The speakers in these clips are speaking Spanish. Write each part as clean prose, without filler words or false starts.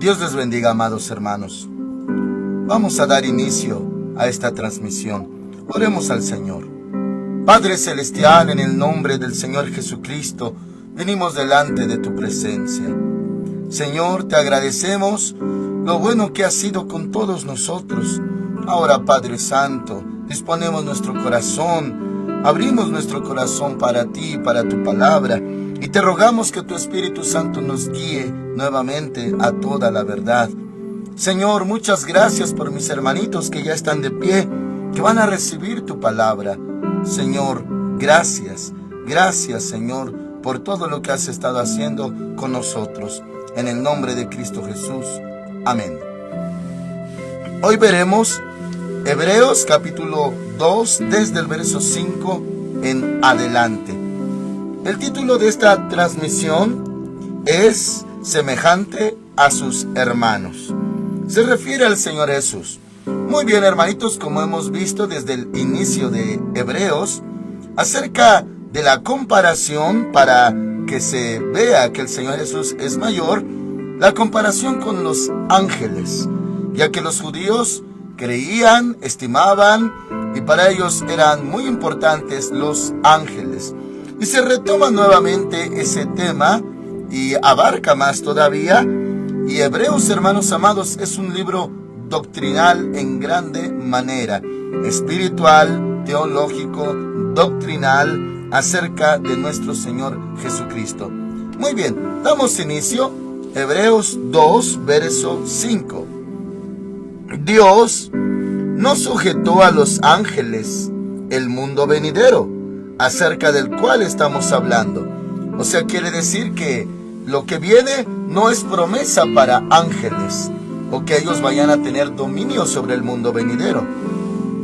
Dios les bendiga, amados hermanos. Vamos a dar inicio a esta transmisión. Oremos al Señor. Padre Celestial, en el nombre del Señor Jesucristo, venimos delante de tu presencia. Señor, te agradecemos lo bueno que has sido con todos nosotros. Ahora, Padre Santo, disponemos nuestro corazón, abrimos nuestro corazón para ti, para tu palabra, y te rogamos que tu Espíritu Santo nos guíe nuevamente a toda la verdad. Señor, muchas gracias por mis hermanitos que ya están de pie, que van a recibir tu palabra. Señor, gracias, Señor, por todo lo que has estado haciendo con nosotros. En el nombre de Cristo Jesús. Amén. Hoy veremos Hebreos capítulo 2, desde el verso 5 en adelante. El título de esta transmisión es Semejante a sus hermanos. Se refiere al Señor Jesús. Muy bien, hermanitos, como hemos visto desde el inicio de Hebreos, acerca de la comparación para que se vea que el Señor Jesús es mayor, la comparación con los ángeles, ya que los judíos creían, estimaban, y para ellos eran muy importantes los ángeles. Y se retoma nuevamente ese tema y abarca más todavía. Y Hebreos, hermanos amados, es un libro doctrinal en grande manera, espiritual, teológico, doctrinal, acerca de nuestro Señor Jesucristo. Muy bien, damos inicio. Hebreos 2, verso 5. Dios no sujetó a los ángeles el mundo venidero, acerca del cual estamos hablando. O sea, quiere decir que lo que viene no es promesa para ángeles, o que ellos vayan a tener dominio sobre el mundo venidero.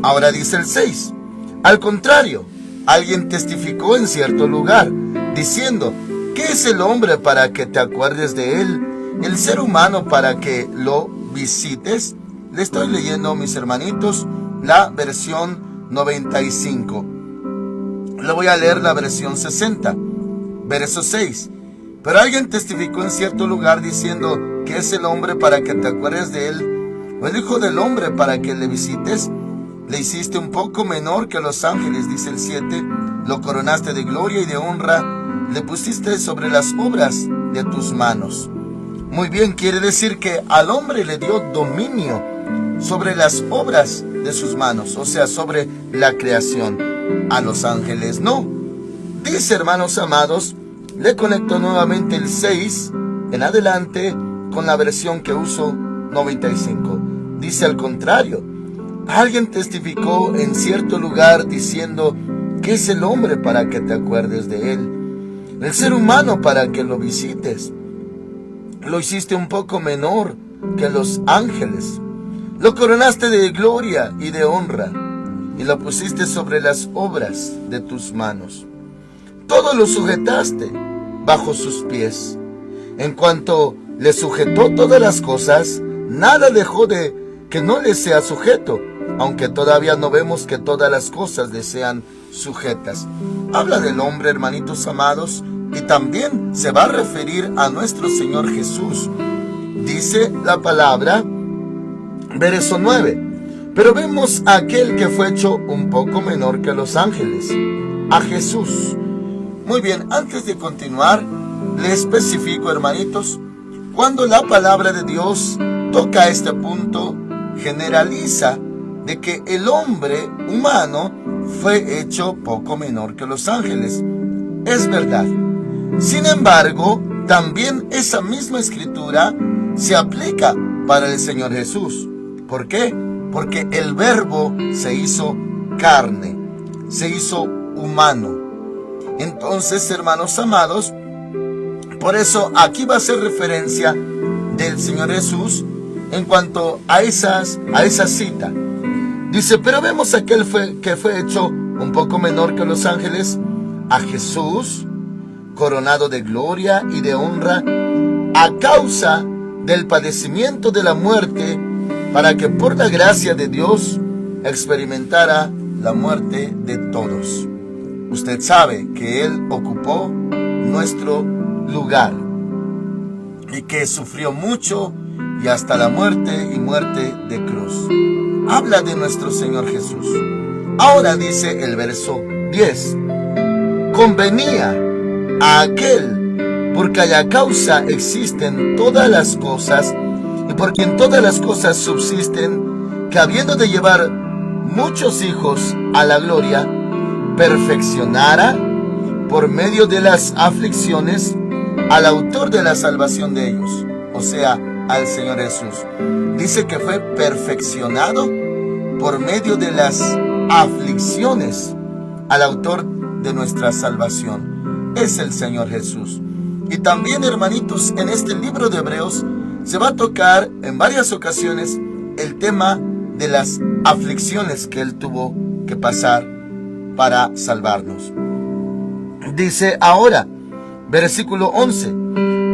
Ahora dice el 6. Al contrario, alguien testificó en cierto lugar, diciendo: ¿qué es el hombre para que te acuerdes de él? ¿El ser humano para que lo visites? Le estoy leyendo, mis hermanitos, la versión 95. Le voy a leer la versión 60, verso 6. Pero alguien testificó en cierto lugar, diciendo: ¿qué es el hombre para que te acuerdes de él? ¿O el hijo del hombre para que le visites? Le hiciste un poco menor que los ángeles, dice el 7. Lo coronaste de gloria y de honra. Le pusiste sobre las obras de tus manos. Muy bien, quiere decir que al hombre le dio dominio sobre las obras de sus manos, o sea, sobre la creación. A los ángeles no. Dice, hermanos amados, le conecto nuevamente el 6 en adelante con la versión que uso, 95. Dice al contrario. Alguien testificó en cierto lugar diciendo: ¿qué es el hombre para que te acuerdes de él? El ser humano para que lo visites. Lo hiciste un poco menor que los ángeles. Lo coronaste de gloria y de honra, y lo pusiste sobre las obras de tus manos. Todo lo sujetaste bajo sus pies. En cuanto le sujetó todas las cosas, nada dejó de que no le sea sujeto, aunque todavía no vemos que todas las cosas le sean sujetas. Habla del hombre, hermanitos amados, y también se va a referir a nuestro Señor Jesús. Dice la palabra, verso 9. Pero vemos a aquel que fue hecho un poco menor que los ángeles, a Jesús. Muy bien, antes de continuar, le especifico, hermanitos, cuando la palabra de Dios toca este punto, generaliza de que el hombre humano fue hecho poco menor que los ángeles. Es verdad. Sin embargo, también esa misma escritura se aplica para el Señor Jesús. ¿Por qué? Porque el verbo se hizo carne, se hizo humano. Entonces, hermanos amados, por eso aquí va a ser referencia del Señor Jesús en cuanto a esa cita. Dice, pero vemos a aquel que fue hecho un poco menor que los ángeles, a Jesús, coronado de gloria y de honra, a causa del padecimiento de la muerte, para que por la gracia de Dios experimentara la muerte de todos. Usted sabe que Él ocupó nuestro lugar y que sufrió mucho y hasta la muerte y muerte de cruz. Habla de nuestro Señor Jesús. Ahora dice el verso 10. Convenía a aquel por cuya causa existen todas las cosas y por quien todas las cosas subsisten, que habiendo de llevar muchos hijos a la gloria, perfeccionara por medio de las aflicciones al autor de la salvación de ellos, o sea, al Señor Jesús. Dice que fue perfeccionado por medio de las aflicciones al autor de nuestra salvación. Es el Señor Jesús. Y también, hermanitos, en este libro de Hebreos se va a tocar en varias ocasiones el tema de las aflicciones que Él tuvo que pasar para salvarnos. Dice ahora, versículo 11,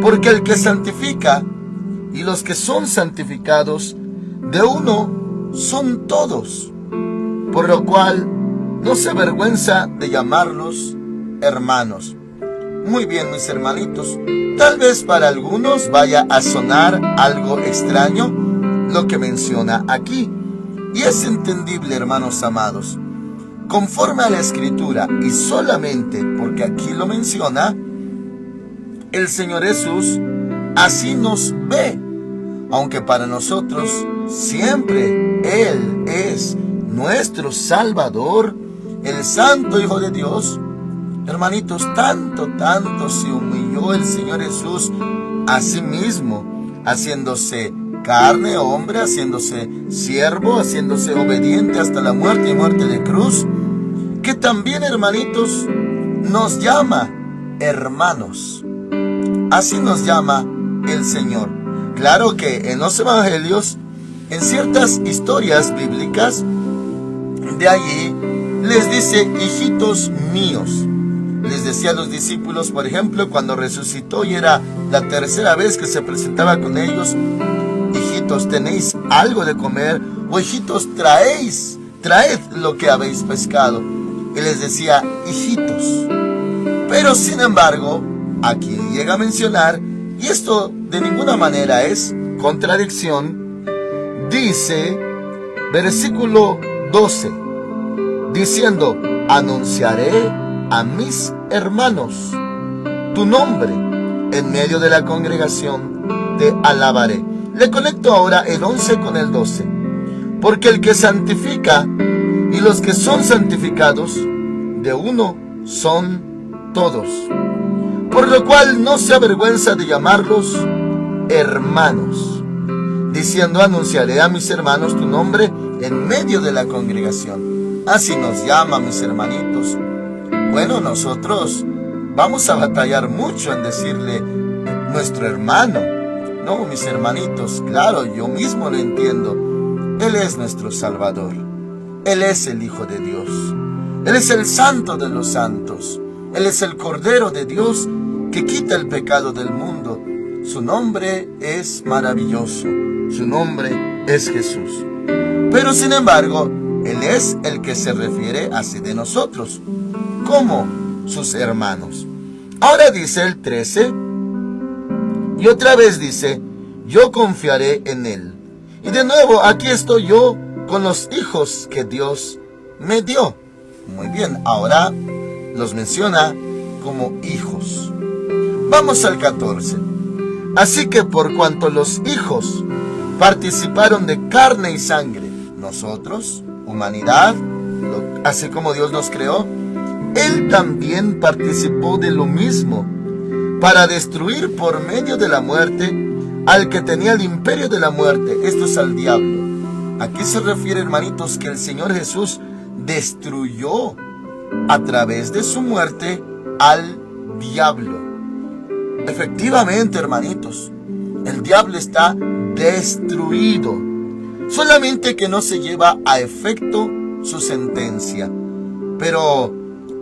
porque el que santifica y los que son santificados de uno son todos, por lo cual no se avergüenza de llamarlos hermanos. Muy bien, mis hermanitos, tal vez para algunos vaya a sonar algo extraño lo que menciona aquí, y es entendible, hermanos amados. Conforme a la Escritura, y solamente porque aquí lo menciona, el Señor Jesús así nos ve, aunque para nosotros siempre Él es nuestro Salvador, el Santo Hijo de Dios. Hermanitos, tanto se humilló el Señor Jesús a sí mismo, haciéndose carne, hombre, haciéndose siervo, haciéndose obediente hasta la muerte y muerte de cruz, que también, hermanitos, nos llama hermanos. Así nos llama el Señor. Claro que en los evangelios, en ciertas historias bíblicas, de allí les dice hijitos míos. Les decía a los discípulos, por ejemplo, cuando resucitó y era la tercera vez que se presentaba con ellos: hijitos, ¿tenéis algo de comer? O hijitos, traed lo que habéis pescado. Y les decía hijitos. Pero sin embargo, aquí llega a mencionar, y esto de ninguna manera es contradicción, dice, versículo 12, diciendo: anunciaré a mis hermanos tu nombre, en medio de la congregación te alabaré. Le conecto ahora el 11 con el 12. Porque el que santifica y los que son santificados de uno son todos, por lo cual no se avergüenza de llamarlos hermanos, diciendo: anunciaré a mis hermanos tu nombre en medio de la congregación. Así nos llama, mis hermanitos. Bueno, nosotros vamos a batallar mucho en decirle nuestro hermano. No, mis hermanitos, claro, yo mismo lo entiendo. Él es nuestro Salvador. Él es el Hijo de Dios. Él es el Santo de los santos. Él es el Cordero de Dios que quita el pecado del mundo. Su nombre es maravilloso. Su nombre es Jesús. Pero sin embargo, Él es el que se refiere así de nosotros, como sus hermanos. Ahora dice el 13, y otra vez dice: yo confiaré en Él. Y de nuevo, aquí estoy yo con los hijos que Dios me dio. Muy bien, ahora los menciona como hijos. Vamos al 14. Así que por cuanto los hijos participaron de carne y sangre, nosotros, humanidad, así como Dios nos creó, Él también participó de lo mismo, para destruir por medio de la muerte al que tenía el imperio de la muerte, esto es al diablo. Aquí se refiere, hermanitos, que el Señor Jesús destruyó a través de su muerte al diablo. Efectivamente, hermanitos, el diablo está destruido, solamente que no se lleva a efecto su sentencia. Pero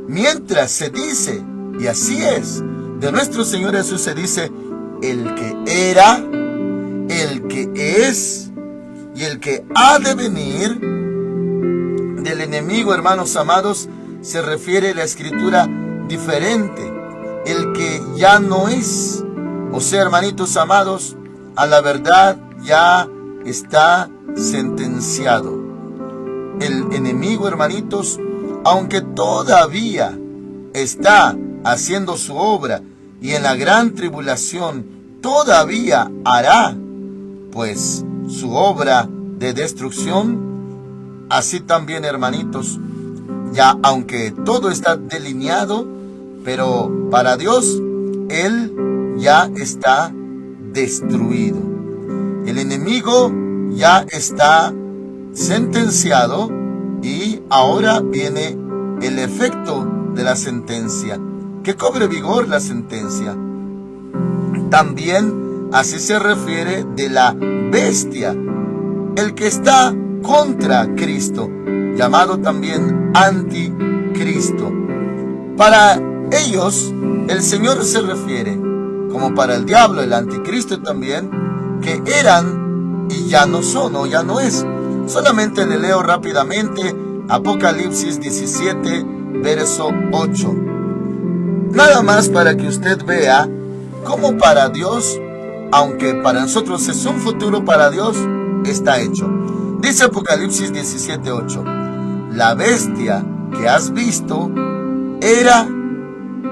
mientras se dice, y así es, de nuestro Señor Jesús se dice: el que era, el que es y el que ha de venir. Del enemigo, hermanos amados, se refiere la Escritura diferente: el que ya no es. O sea, hermanitos amados, a la verdad ya está sentenciado. El enemigo, hermanitos, aunque todavía está haciendo su obra y en la gran tribulación todavía hará pues su obra de destrucción, así también, hermanitos, ya aunque todo está delineado, pero para Dios Él ya está destruido. El enemigo ya está sentenciado y ahora viene el efecto de la sentencia, que cobre vigor la sentencia. También así se refiere de la bestia, el que está contra Cristo, llamado también anticristo. Para ellos el Señor se refiere, como para el diablo, el anticristo también, que eran y ya no son o ya no es. Solamente le leo rápidamente Apocalipsis 17, verso 8. Nada más para que usted vea cómo para Dios, aunque para nosotros es un futuro, para Dios está hecho. Dice Apocalipsis 17, 8. La bestia que has visto era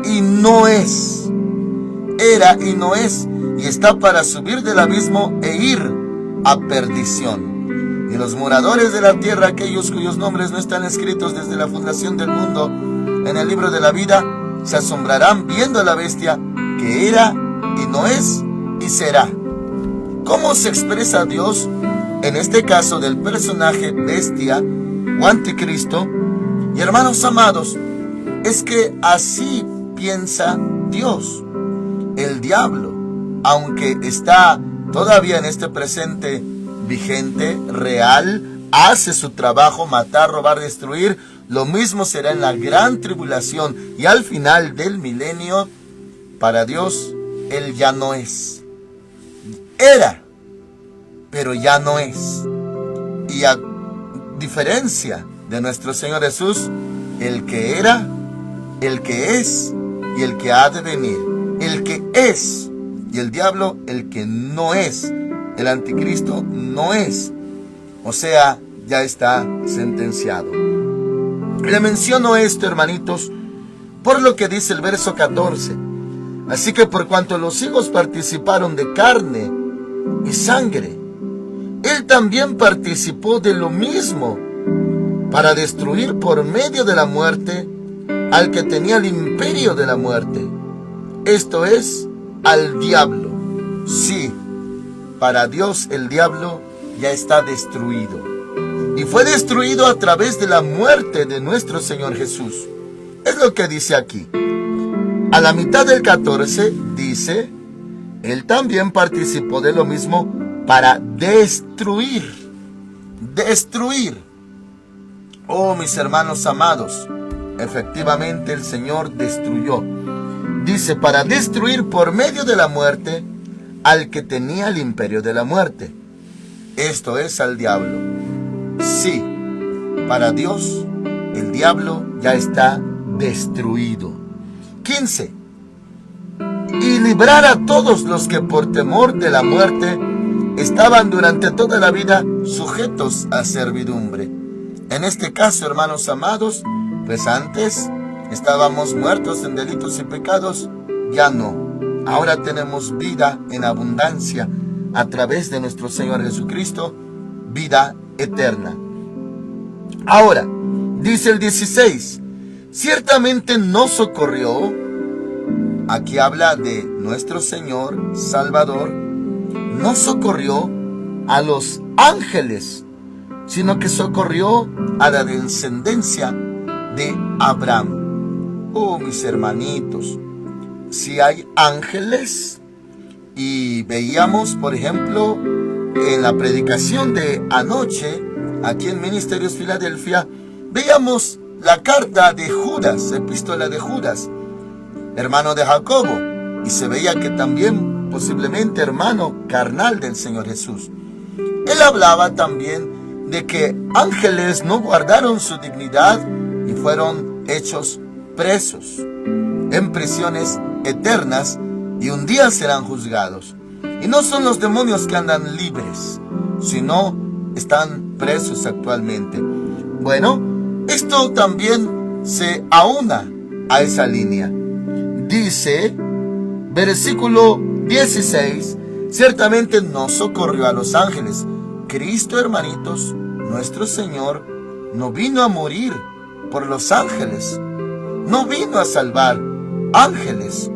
y no es. Era y no es. Y está para subir del abismo e ir a perdición. Y los moradores de la tierra, aquellos cuyos nombres no están escritos desde la fundación del mundo en el libro de la vida, se asombrarán viendo a la bestia que era y no es y será. ¿Cómo se expresa Dios en este caso del personaje bestia o anticristo? Y hermanos amados, es que así piensa Dios. El diablo, aunque está todavía en este presente vigente, real, hace su trabajo, matar, robar, destruir. Lo mismo será en la gran tribulación y al final del milenio. Para Dios, Él ya no es. Era, pero ya no es. Y a diferencia de nuestro Señor Jesús, el que era, el que es y el que ha de venir. El que es, y el diablo el que no es. El anticristo no es. O sea, ya está sentenciado. Le menciono esto, hermanitos, por lo que dice el verso 14. Así que por cuanto los hijos participaron de carne y sangre, Él también participó de lo mismo, para destruir por medio de la muerte al que tenía el imperio de la muerte, esto es, al diablo. Sí, para Dios el diablo ya está destruido. Y fue destruido a través de la muerte de nuestro Señor Jesús. Es lo que dice aquí. A la mitad del 14 dice, Él también participó de lo mismo para destruir. Destruir. Oh, mis hermanos amados, efectivamente el Señor destruyó. Dice, para destruir por medio de la muerte al que tenía el imperio de la muerte. Esto es, al diablo. Sí, para Dios el diablo ya está destruido. 15. Y librar a todos los que por temor de la muerte estaban durante toda la vida sujetos a servidumbre. En este caso, hermanos amados, pues antes estábamos muertos en delitos y pecados, ya no. Ahora tenemos vida en abundancia a través de nuestro Señor Jesucristo, vida eterna. Ahora, dice el 16, ciertamente no socorrió, aquí habla de nuestro Señor Salvador, no socorrió a los ángeles, sino que socorrió a la descendencia de Abraham. Oh, mis hermanitos, si hay ángeles, y veíamos, por ejemplo, en la predicación de anoche, aquí en Ministerios Filadelfia, veíamos la carta de Judas, epístola de Judas, hermano de Jacobo, y se veía que también posiblemente hermano carnal del Señor Jesús. Él hablaba también de que ángeles no guardaron su dignidad y fueron hechos presos en prisiones eternas y un día serán juzgados. Y no son los demonios que andan libres, sino están presos actualmente. Bueno, esto también se aúna a esa línea. Dice, versículo 16, ciertamente no socorrió a los ángeles. Cristo, hermanitos, nuestro Señor, no vino a morir por los ángeles. No vino a salvar ángeles.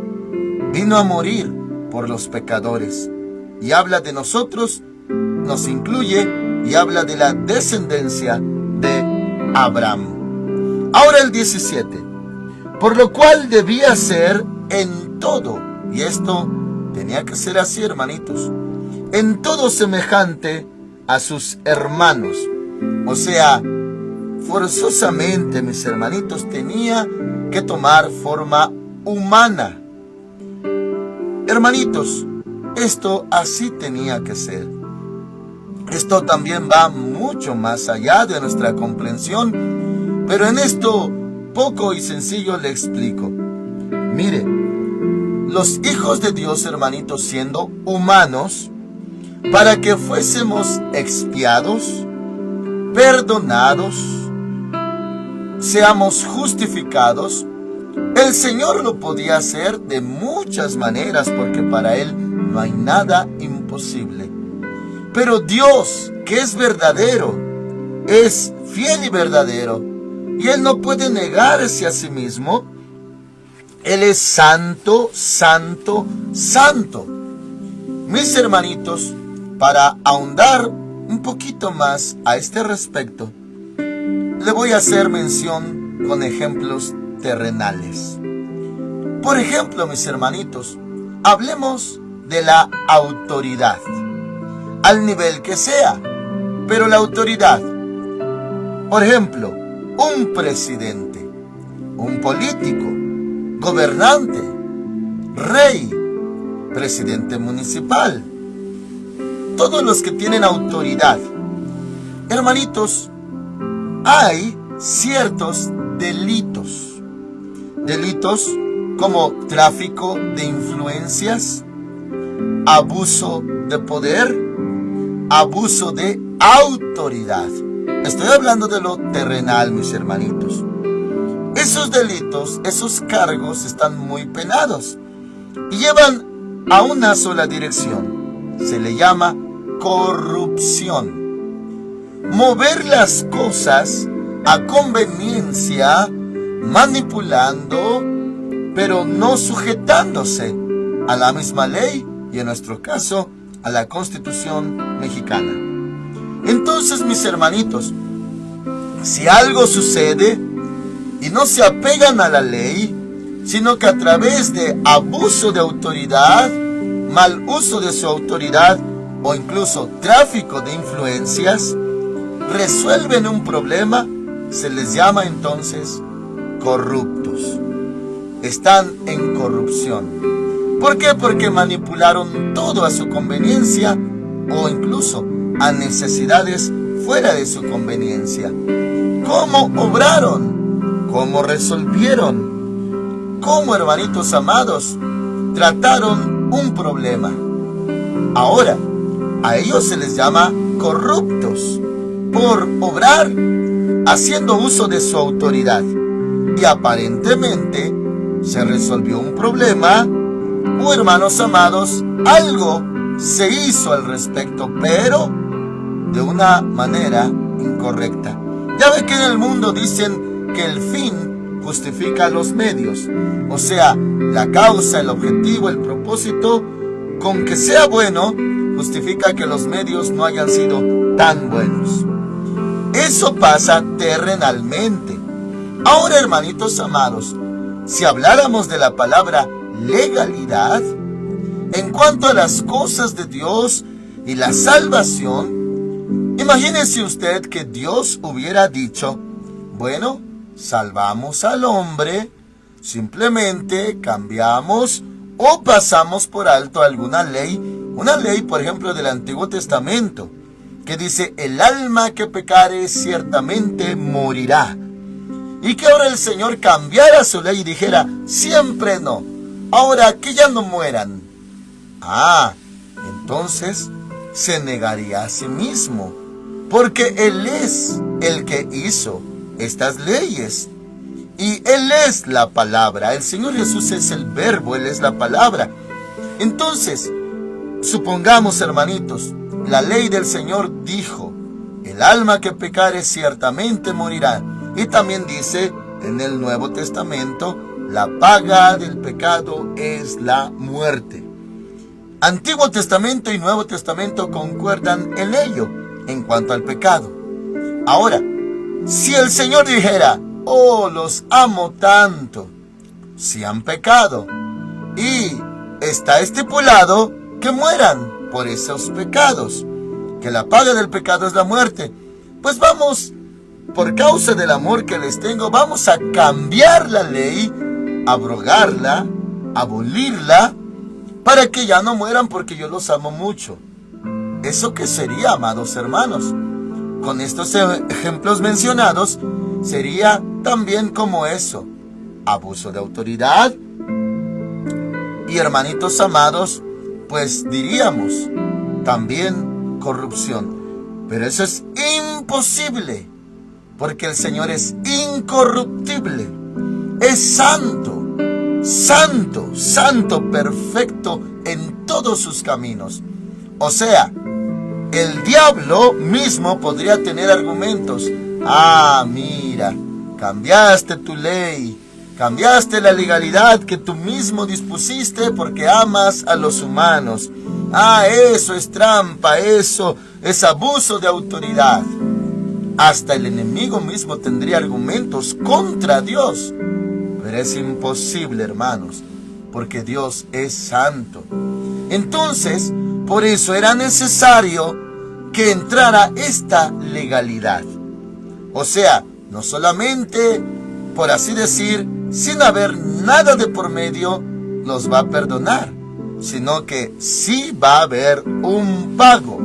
Vino a morir por los pecadores. Y habla de nosotros, nos incluye y habla de la descendencia de Abraham. Ahora el 17. Por lo cual debía ser en todo, y esto tenía que ser así, hermanitos, en todo semejante a sus hermanos. O sea, forzosamente, mis hermanitos, tenía que tomar forma humana. Hermanitos, esto así tenía que ser. Esto también va mucho más allá de nuestra comprensión, pero en esto poco y sencillo le explico. Mire, los hijos de Dios, hermanitos, siendo humanos, para que fuésemos expiados, perdonados, seamos justificados, el Señor lo podía hacer de muchas maneras, porque para Él no hay nada imposible. Pero Dios, que es verdadero, es fiel y verdadero, y Él no puede negarse a sí mismo. Él es santo, santo, santo. Mis hermanitos, para ahondar un poquito más a este respecto, le voy a hacer mención con ejemplos terrenales. Por ejemplo, mis hermanitos, hablemos de la autoridad, al nivel que sea, pero la autoridad. Por ejemplo, un presidente, un político, gobernante, rey, presidente municipal, todos los que tienen autoridad. Hermanitos, hay ciertos delitos como tráfico de influencias, abuso de poder, abuso de autoridad. Estoy hablando de lo terrenal, mis hermanitos. Esos delitos, esos cargos están muy penados y llevan a una sola dirección. Se le llama corrupción. Mover las cosas a conveniencia, manipulando, pero no sujetándose a la misma ley y, en nuestro caso, a la Constitución mexicana. Entonces, mis hermanitos, si algo sucede y no se apegan a la ley, sino que a través de abuso de autoridad, mal uso de su autoridad o incluso tráfico de influencias, resuelven un problema, se les llama entonces corruptos. Están en corrupción. ¿Por qué? Porque manipularon todo a su conveniencia o incluso a necesidades fuera de su conveniencia. ¿Cómo obraron? ¿Cómo resolvieron? ¿Cómo, hermanitos amados, trataron un problema? Ahora, a ellos se les llama corruptos por obrar haciendo uso de su autoridad. Y aparentemente se resolvió un problema, o, hermanos amados, algo se hizo al respecto, pero de una manera incorrecta. Ya ve que en el mundo dicen que el fin justifica los medios. O sea, la causa, el objetivo, el propósito, con que sea bueno, justifica que los medios no hayan sido tan buenos. Eso pasa terrenalmente. Ahora, hermanitos amados, si habláramos de la palabra legalidad, en cuanto a las cosas de Dios y la salvación, imagínese usted que Dios hubiera dicho, bueno, salvamos al hombre, simplemente cambiamos o pasamos por alto alguna ley, una ley, por ejemplo, del Antiguo Testamento, que dice, el alma que pecare ciertamente morirá. Y que ahora el Señor cambiara su ley y dijera, siempre no, ahora que ya no mueran. entonces se negaría a sí mismo, porque Él es el que hizo estas leyes. Y Él es la palabra. El Señor Jesús es el verbo, Él es la palabra. Entonces, supongamos, hermanitos, la ley del Señor dijo: el alma que pecare ciertamente morirá. Y también dice en el Nuevo Testamento: la paga del pecado es la muerte. Antiguo Testamento y Nuevo Testamento concuerdan en ello, en cuanto al pecado. Ahora, si el Señor dijera: oh, los amo tanto, si han pecado, y está estipulado que mueran por esos pecados, que la paga del pecado es la muerte, pues vamos, por causa del amor que les tengo, vamos a cambiar la ley, abrogarla, abolirla, para que ya no mueran, porque yo los amo mucho. ¿Eso qué sería, amados hermanos? Con estos ejemplos mencionados, sería también como eso: abuso de autoridad. Y, hermanitos amados, pues diríamos también corrupción. Pero eso es imposible, porque el Señor es incorruptible, es santo, santo, santo, perfecto en todos sus caminos. O sea, el diablo mismo podría tener argumentos: ah, mira, cambiaste tu ley, cambiaste la legalidad que tú mismo dispusiste porque amas a los humanos. Ah, eso es trampa, eso es abuso de autoridad. Hasta el enemigo mismo tendría argumentos contra Dios. Pero es imposible, hermanos, porque Dios es santo. Entonces, por eso era necesario que entrara esta legalidad. O sea, no solamente, por así decir, sin haber nada de por medio, los va a perdonar, sino que sí va a haber un pago.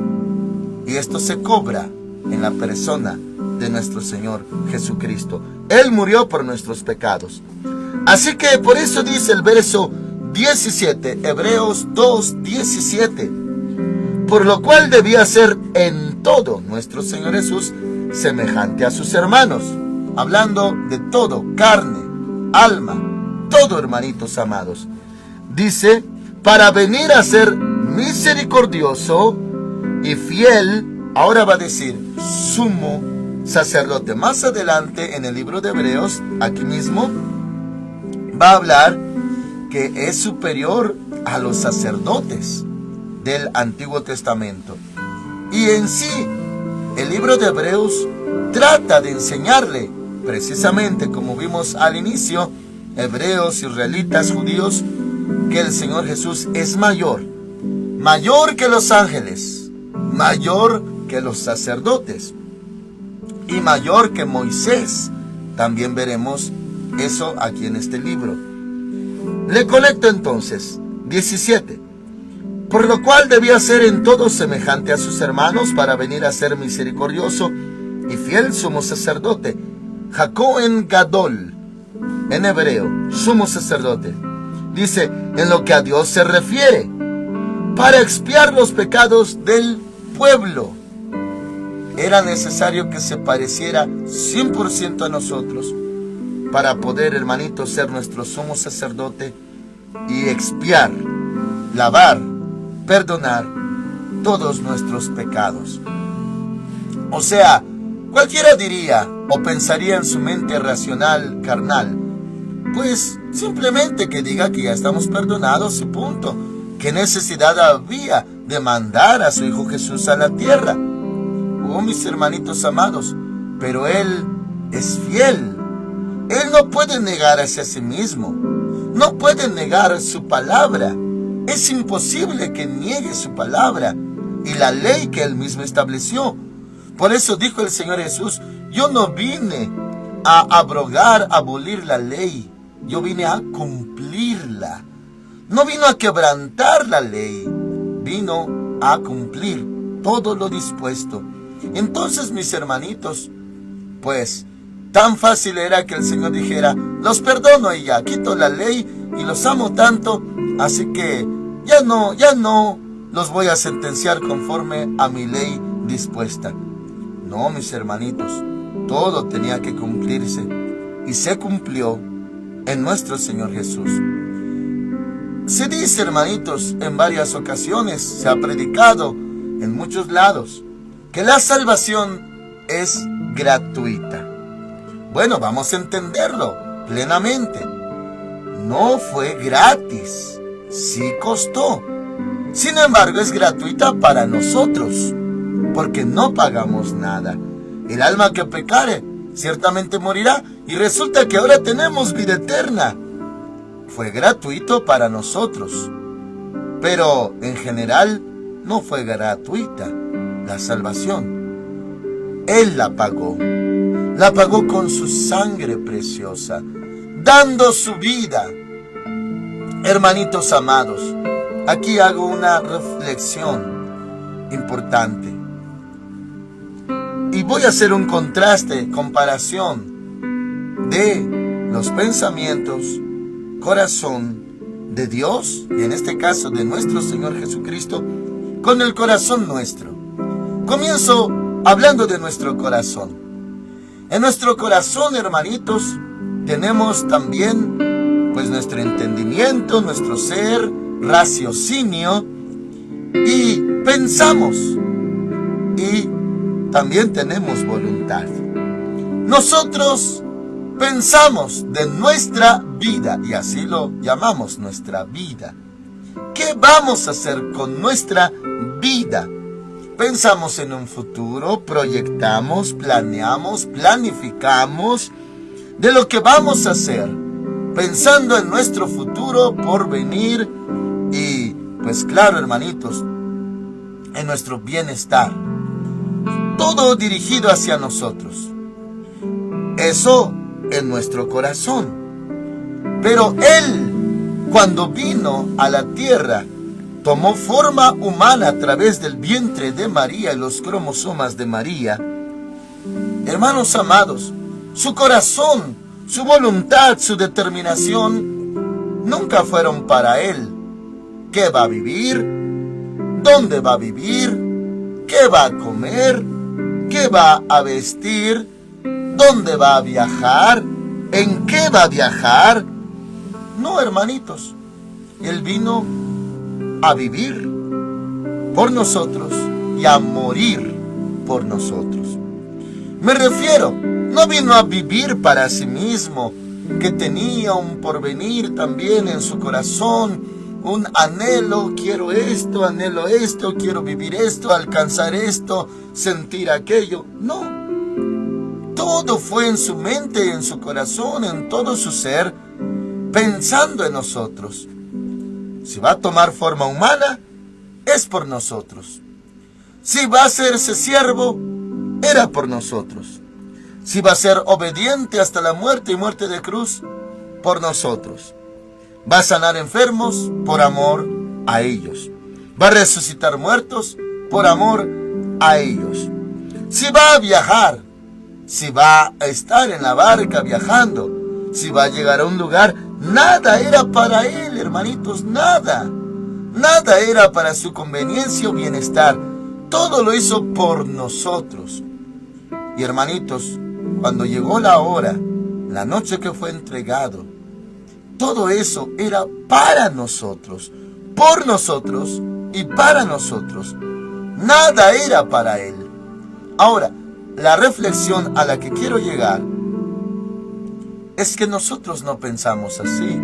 Y esto se cobra en la persona de nuestro Señor Jesucristo. Él murió por nuestros pecados. Así que por eso dice el verso 17, Hebreos 2:17, por lo cual debía ser en todo nuestro Señor Jesús semejante a sus hermanos, hablando de todo, carne, alma, todo, hermanitos amados. Dice: para venir a ser misericordioso y fiel. Ahora va a decir sumo sacerdote. Más adelante en el libro de Hebreos, aquí mismo, va a hablar que es superior a los sacerdotes del Antiguo Testamento. Y en sí, el libro de Hebreos trata de enseñarle, precisamente como vimos al inicio, hebreos, israelitas, judíos, que el Señor Jesús es mayor, mayor que los ángeles, mayor que los sacerdotes y mayor que Moisés. También veremos eso aquí en este libro. Le conecto entonces, 17. Por lo cual debía ser en todo semejante a sus hermanos, para venir a ser misericordioso y fiel sumo sacerdote. Jacoen Gadol, en hebreo, sumo sacerdote. Dice, en lo que a Dios se refiere, para expiar los pecados del pueblo. Era necesario que se pareciera 100% a nosotros, para poder, hermanitos, ser nuestro sumo sacerdote y expiar, lavar, perdonar todos nuestros pecados. O sea, cualquiera diría o pensaría en su mente racional, carnal, pues simplemente que diga que ya estamos perdonados y punto. ¿Qué necesidad había de mandar a su Hijo Jesús a la tierra? Oh, mis hermanitos amados, pero Él es fiel. Él no puede negarse a sí mismo, no puede negar su palabra. Es imposible que niegue su palabra y la ley que Él mismo estableció. Por eso dijo el Señor Jesús: yo no vine a abrogar, a abolir la ley, yo vine a cumplirla. No vino a quebrantar la ley, vino a cumplir todo lo dispuesto. Entonces, mis hermanitos, pues tan fácil era que el Señor dijera: los perdono y ya, quito la ley y los amo tanto, así que ya no los voy a sentenciar conforme a mi ley dispuesta. No, mis hermanitos, todo tenía que cumplirse y se cumplió en nuestro Señor Jesús. Se dice, hermanitos, en varias ocasiones, se ha predicado en muchos lados, que la salvación es gratuita. Bueno, vamos a entenderlo plenamente. No fue gratis, sí costó. Sin embargo, es gratuita para nosotros, porque no pagamos nada. El alma que pecare ciertamente morirá, y resulta que ahora tenemos vida eterna. Fue gratuito para nosotros, pero en general no fue gratuita la salvación. Él la pagó con su sangre preciosa, dando su vida. Hermanitos amados, aquí hago una reflexión importante. Y voy a hacer un contraste, comparación de los pensamientos, corazón de Dios, y en este caso de nuestro Señor Jesucristo, con el corazón nuestro. Comienzo hablando de nuestro corazón. En nuestro corazón, hermanitos, tenemos también pues nuestro entendimiento, nuestro ser, raciocinio, y pensamos, y también tenemos voluntad. Nosotros pensamos de nuestra vida, y así lo llamamos, nuestra vida. ¿Qué vamos a hacer con nuestra vida? Pensamos en un futuro, proyectamos, planeamos, planificamos de lo que vamos a hacer, pensando en nuestro futuro por venir y, pues claro, hermanitos, en nuestro bienestar. Todo dirigido hacia nosotros. Eso en nuestro corazón. Pero Él, cuando vino a la tierra, tomó forma humana a través del vientre de María y los cromosomas de María. Hermanos amados, su corazón, su voluntad, su determinación nunca fueron para Él. ¿Qué va a vivir? ¿Dónde va a vivir? ¿Qué va a comer? ¿Qué va a vestir? ¿Dónde va a viajar? ¿En qué va a viajar? No, hermanitos. Él vino a vivir por nosotros y a morir por nosotros. Me refiero, no vino a vivir para sí mismo, que tenía un porvenir también en su corazón, un anhelo, quiero esto, anhelo esto, quiero vivir esto, alcanzar esto, sentir aquello. No, todo fue en su mente, en su corazón, en todo su ser, pensando en nosotros. Si va a tomar forma humana, es por nosotros. Si va a hacerse siervo, era por nosotros. Si va a ser obediente hasta la muerte y muerte de cruz, por nosotros. Va a sanar enfermos por amor a ellos. Va a resucitar muertos por amor a ellos. Si va a viajar, si va a estar en la barca viajando, si va a llegar a un lugar, nada era para Él, hermanitos, nada. Nada era para su conveniencia o bienestar. Todo lo hizo por nosotros. Y hermanitos, cuando llegó la hora, la noche que fue entregado, todo eso era para nosotros, por nosotros y para nosotros. Nada era para Él. Ahora, la reflexión a la que quiero llegar es que nosotros no pensamos así.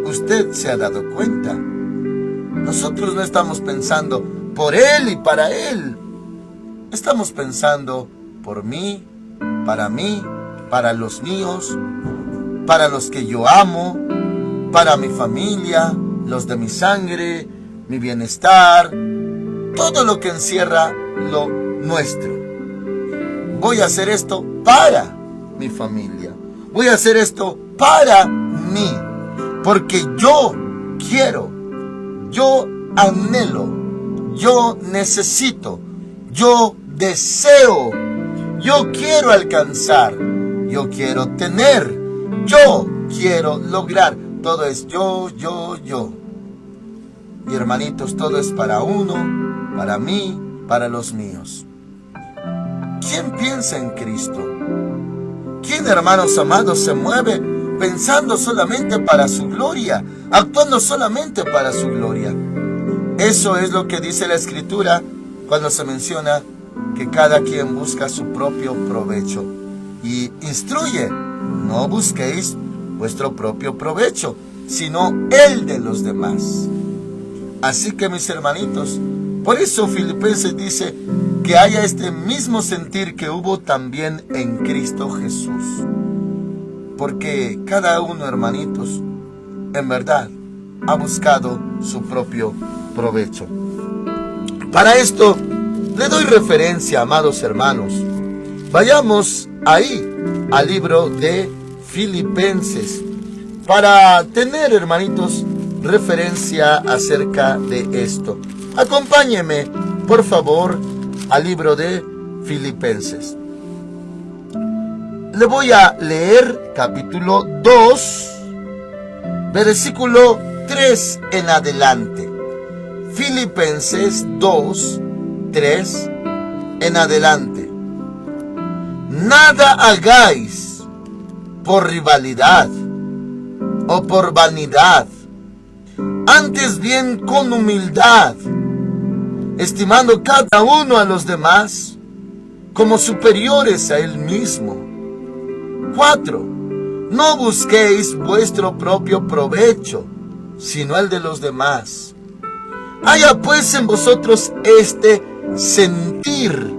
Usted se ha dado cuenta. Nosotros no estamos pensando por Él y para Él. Estamos pensando por mí, para los míos, para los que yo amo, para mi familia, los de mi sangre, mi bienestar, todo lo que encierra lo nuestro. Voy a hacer esto para mi familia. Voy a hacer esto para mí, porque yo quiero, yo anhelo, yo necesito, yo deseo, yo quiero alcanzar, yo quiero tener, yo quiero lograr. Todo es yo. Y hermanitos, todo es para uno, para mí, para los míos. ¿Quién piensa en Cristo? ¿Quién, hermanos amados, se mueve pensando solamente para su gloria, actuando solamente para su gloria? Eso es lo que dice la Escritura cuando se menciona que cada quien busca su propio provecho. Y instruye, no busquéis vuestro propio provecho, sino el de los demás. Así que, mis hermanitos, por eso Filipenses dice que haya este mismo sentir que hubo también en Cristo Jesús. Porque cada uno, hermanitos, en verdad ha buscado su propio provecho. Para esto le doy referencia, amados hermanos. Vayamos ahí al libro de Filipenses para tener, hermanitos, referencia acerca de esto. Acompáñeme, por favor, al libro de Filipenses. Le voy a leer capítulo 2, versículo 3 en adelante. Filipenses 2, 3 en adelante. Nada hagáis por rivalidad o por vanidad, antes bien con humildad, estimando cada uno a los demás como superiores a él mismo. 4. No busquéis vuestro propio provecho, sino el de los demás. Haya pues en vosotros este sentir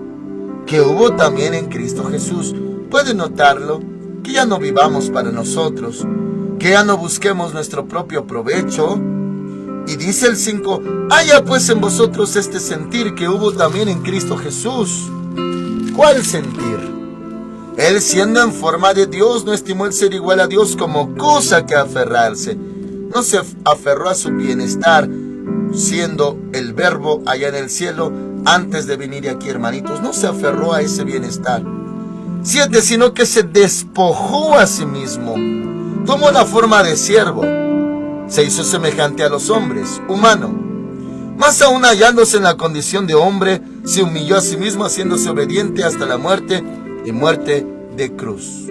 que hubo también en Cristo Jesús. Puede notarlo, que ya no vivamos para nosotros, que ya no busquemos nuestro propio provecho. Y dice el 5, haya pues en vosotros este sentir que hubo también en Cristo Jesús. ¿Cuál sentir? Él, siendo en forma de Dios, no estimó el ser igual a Dios como cosa que aferrarse. No se aferró a su bienestar, siendo el Verbo allá en el cielo, antes de venir aquí, hermanitos. No se aferró a ese bienestar. 7, sino que se despojó a sí mismo. Tomó la forma de siervo. Se hizo semejante a los hombres, humano. Más aún, hallándose en la condición de hombre, se humilló a sí mismo, haciéndose obediente hasta la muerte y muerte de cruz.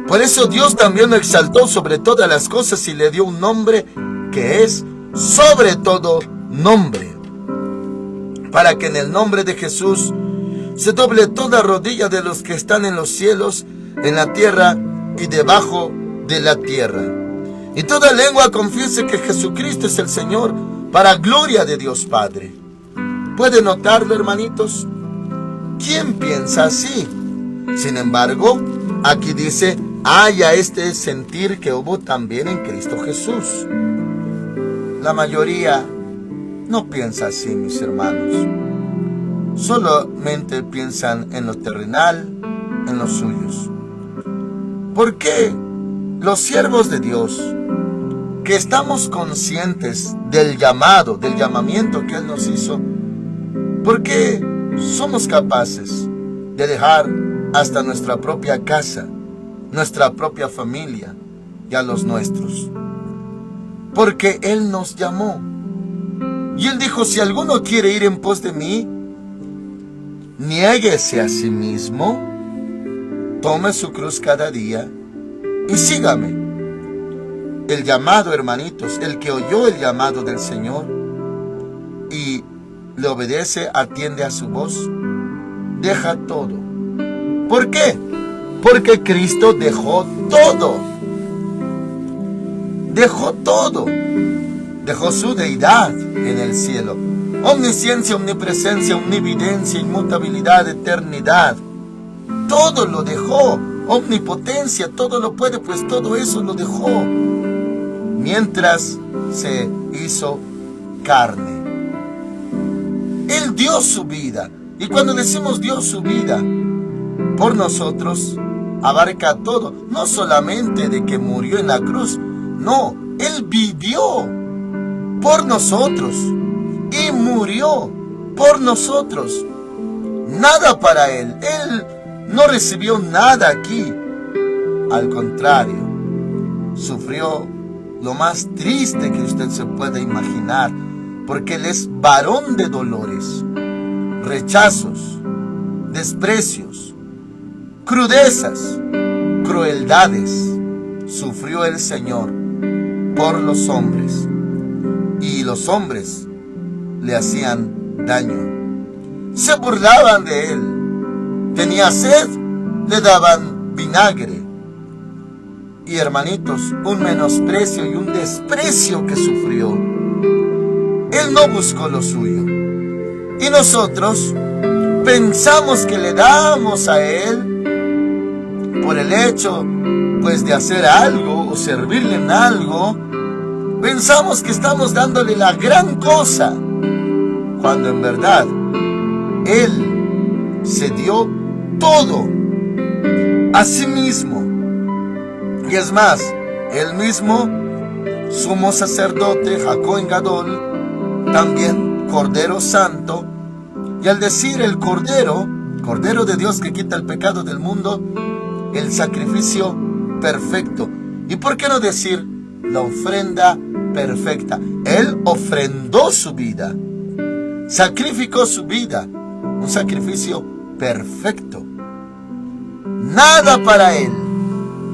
Por eso Dios también lo exaltó sobre todas las cosas y le dio un nombre que es sobre todo nombre, para que en el nombre de Jesús se doble toda rodilla de los que están en los cielos, en la tierra y debajo de la tierra, y toda lengua confiese que Jesucristo es el Señor, para gloria de Dios Padre. ¿Puede notarlo, hermanitos? ¿Quién piensa así? Sin embargo, aquí dice, haya este sentir que hubo también en Cristo Jesús. La mayoría no piensa así, mis hermanos. Solamente piensan en lo terrenal, en los suyos. ¿Por qué los siervos de Dios, que estamos conscientes del llamado, del llamamiento que Él nos hizo, por qué somos capaces de dejar hasta nuestra propia casa, nuestra propia familia y a los nuestros? Porque Él nos llamó. Y Él dijo, si alguno quiere ir en pos de mí, niéguese a sí mismo, tome su cruz cada día y sígame. El llamado, hermanitos, el que oyó el llamado del Señor y le obedece, atiende a su voz, deja todo. ¿Por qué? Porque Cristo dejó todo. Dejó todo. Dejó su deidad en el cielo. Omnisciencia, omnipresencia, omnividencia, inmutabilidad, eternidad. Todo lo dejó. Omnipotencia, todo lo puede, pues todo eso lo dejó. Mientras se hizo carne. Él dio su vida. Y cuando decimos dio su vida por nosotros, abarca todo. No solamente de que murió en la cruz. No, Él vivió por nosotros y murió por nosotros. Nada para Él. Él no recibió nada aquí. Al contrario, sufrió lo más triste que usted se pueda imaginar. porque Él es varón de dolores, rechazos, desprecios, crudezas, crueldades, sufrió el Señor por los hombres, y los hombres le hacían daño. Se burlaban de Él. Tenía sed, le daban vinagre. Y hermanitos, un menosprecio y un desprecio que sufrió. Él no buscó lo suyo. Y nosotros pensamos que le damos a Él por el hecho, pues, de hacer algo o servirle en algo. Pensamos que estamos dándole la gran cosa, cuando en verdad Él se dio todo a sí mismo. Y es más, Él mismo, sumo sacerdote, Jacob Gadol, también Cordero Santo. Y al decir el Cordero de Dios que quita el pecado del mundo, el sacrificio perfecto. ¿Y por qué no decir la ofrenda perfecta? Él ofrendó su vida, sacrificó su vida, un sacrificio perfecto. Nada para Él,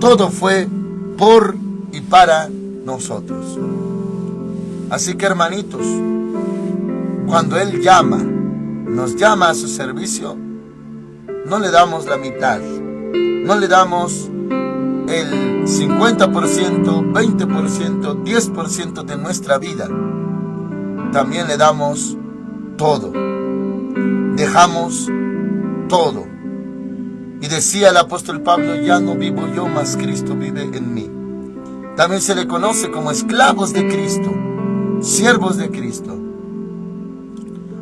todo fue por y para nosotros. Así que, hermanitos, cuando Él nos llama a su servicio, no le damos la mitad, no le damos el 50%, 20%, 10% de nuestra vida. También le damos todo. Dejamos todo. Y decía el apóstol Pablo: ya no vivo yo, mas Cristo vive en mí. También se le conoce como esclavos de Cristo, siervos de Cristo.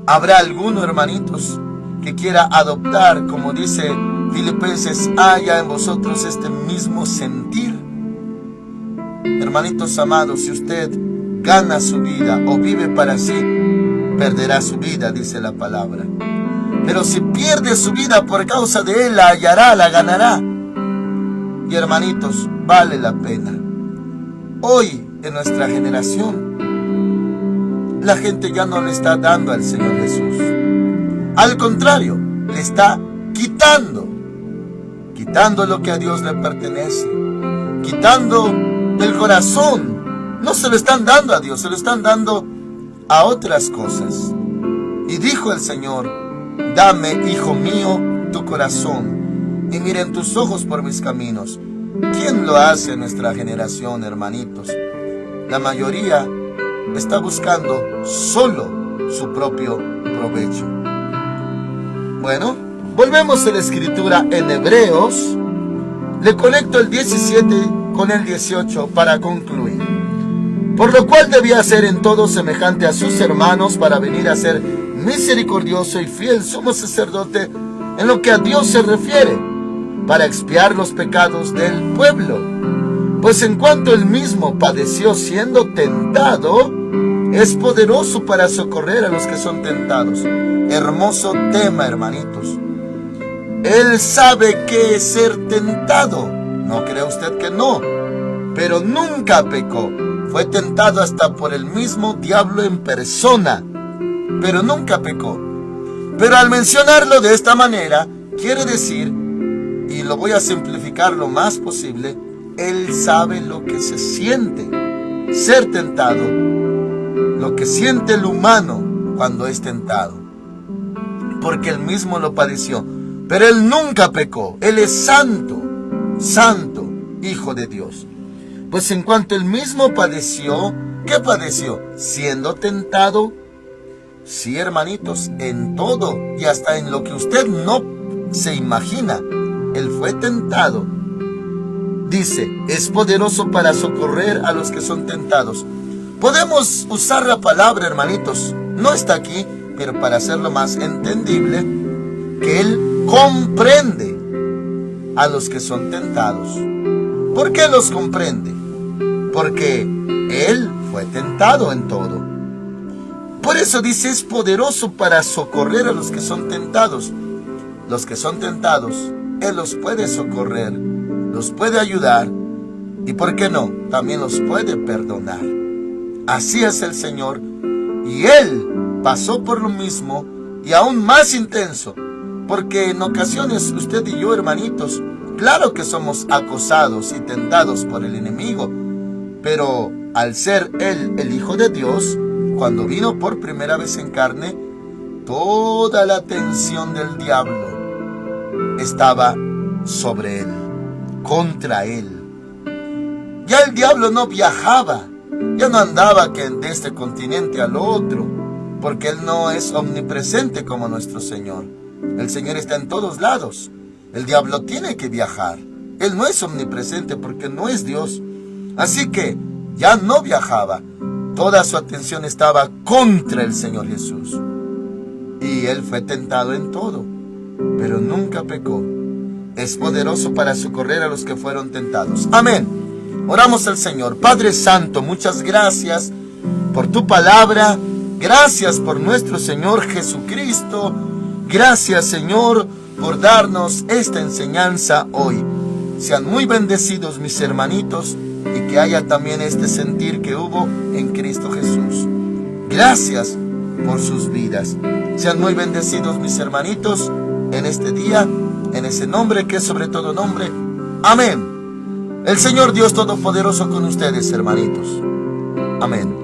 ¿Habrá alguno, hermanitos, que quiera adoptar, como dice Filipenses, haya en vosotros este mismo sentir? Hermanitos amados, si usted gana su vida o vive para sí, perderá su vida, dice la palabra. Pero si pierde su vida por causa de Él, la hallará, la ganará. Y hermanitos, vale la pena. Hoy, en nuestra generación, la gente ya no le está dando al Señor Jesús. Al contrario, le está quitando lo que a Dios le pertenece, quitando del corazón. No se lo están dando a Dios, se lo están dando a otras cosas. Y dijo el Señor: dame, hijo mío, tu corazón, y miren tus ojos por mis caminos. ¿Quién lo hace en nuestra generación, hermanitos? La mayoría está buscando solo su propio provecho. Bueno, volvemos a la escritura en Hebreos. Le conecto el 17 con el 18 para concluir. Por lo cual debía ser en todo semejante a sus hermanos, para venir a ser misericordioso y fiel sumo sacerdote en lo que a Dios se refiere, para expiar los pecados del pueblo. Pues en cuanto Él mismo padeció siendo tentado, es poderoso para socorrer a los que son tentados. Hermoso tema, hermanitos. Él sabe qué es ser tentado. ¿No cree usted que no? Pero nunca pecó. Fue tentado hasta por el mismo diablo en persona, pero nunca pecó. Pero al mencionarlo de esta manera, quiere decir, y lo voy a simplificar lo más posible, Él sabe lo que se siente ser tentado, lo que siente el humano cuando es tentado, porque Él mismo lo padeció. Pero Él nunca pecó. Él es santo, santo, Hijo de Dios. Pues en cuanto Él mismo padeció, ¿qué padeció? Siendo tentado. Sí, hermanitos, en todo y hasta en lo que usted no se imagina, Él fue tentado. Dice, es poderoso para socorrer a los que son tentados. Podemos usar la palabra, hermanitos, no está aquí, pero para hacerlo más entendible, que Él comprende a los que son tentados. ¿Por qué los comprende? Porque Él fue tentado en todo. Por eso dice, es poderoso para socorrer a los que son tentados. Los que son tentados, Él los puede socorrer, los puede ayudar y, ¿por qué no?, también los puede perdonar. Así es el Señor, Y él pasó por lo mismo y aún más intenso, porque en ocasiones usted y yo, hermanitos, claro que somos acosados y tentados por el enemigo, pero al ser él el Hijo de Dios, cuando vino por primera vez en carne, toda la atención del diablo estaba sobre él, contra él. Ya el diablo no viajaba, ya no andaba que de este continente al otro, porque él no es omnipresente como nuestro Señor. El Señor está en todos lados. El diablo tiene que viajar. Él no es omnipresente porque no es Dios. Así que ya no viajaba. Toda su atención estaba contra el Señor Jesús. Y él fue tentado en todo, pero nunca pecó. Es poderoso para socorrer a los que fueron tentados. Amén. Oramos al Señor. Padre Santo, muchas gracias por tu palabra. Gracias por nuestro Señor Jesucristo. Gracias, Señor, por darnos esta enseñanza hoy. Sean muy bendecidos mis hermanitos y que haya también este sentir que hubo en Cristo Jesús. Gracias por sus vidas. Sean muy bendecidos mis hermanitos en este día, en ese nombre que es sobre todo nombre. Amén. El Señor Dios Todopoderoso con ustedes, hermanitos. Amén.